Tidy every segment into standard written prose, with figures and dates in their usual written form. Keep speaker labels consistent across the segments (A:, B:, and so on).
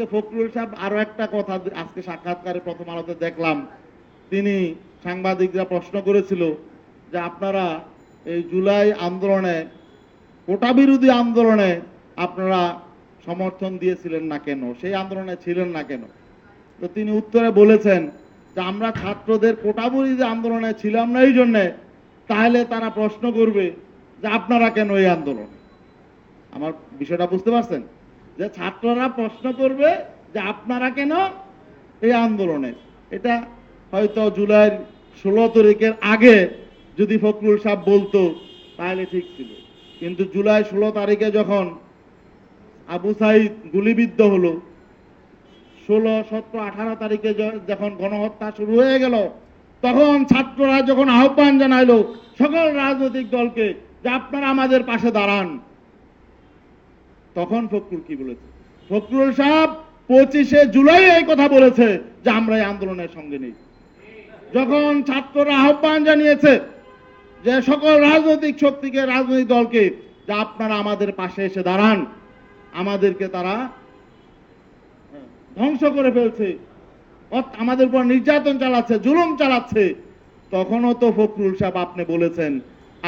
A: আজকে ফখরুল সাহেব আরো একটা কথা আজকে সাক্ষাৎকারে প্রথম আলোতে দেখলাম, তিনি সাংবাদিকরা প্রশ্ন করেছিল যে আপনারা এই জুলাই আন্দোলনে, কোটা বিরোধী আন্দোলনে আপনারা সমর্থন দিয়েছিলেন না কেন, সেই আন্দোলনে ছিলেন না কেন? তো তিনি উত্তরে বলেছেন যে আমরা ছাত্রদের কোটা বিরোধী আন্দোলনে ছিলাম না এই জন্যে, তাহলে তারা প্রশ্ন করবে যে আপনারা কেন এই আন্দোলন। আমার বিষয়টা বুঝতে পারছেন? যে ছাত্ররা প্রশ্ন করবে যে আপনারা কেন এই আন্দোলনে। এটা হয়তো জুলাইয়ের 16 তারিখের আগে যদি ফখরুল সাহেব বলতো তাহলে ঠিক ছিল, কিন্তু জুলাই 16 তারিখে যখন আবু সাইদ গুলিবিদ্ধ হলো, 16, 17, 18 তারিখে যখন গণহত্যা শুরু হয়ে গেল, তখন ছাত্ররা যখন আহ্বান জানাইলো সকল রাজনৈতিক দলকে যে আপনারা আমাদের পাশে দাঁড়ান, তখন ফখরুল কি বলেছে? ফখরুল সাহেব 25শে জুলাই এই কথা বলেছে যে আমরা এই আন্দোলনের সঙ্গে নেই। যখন ছাত্ররা আহ্বান জানিয়েছে যে সকল রাজনৈতিক শক্তিকে, রাজনৈতিক দলকে যে আপনারা আমাদের পাশে এসে দাঁড়ান, আমাদেরকে তারা ধ্বংস করে ফেলছে, আমাদের উপর নির্যাতন চালাচ্ছে, জুলুম চালাচ্ছে, তখনও তো ফখরুল সাহেব আপনি বলেছেন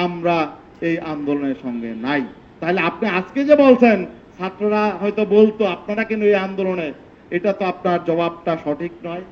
A: আমরা এই আন্দোলনের সঙ্গে নাই। তাহলে আপনি আজকে যে বলছেন ছাত্ররা হয়তো বলতো আপনারা কেন এই আন্দোলনে, এটা তো আপনার জবাবটা সঠিক নয়।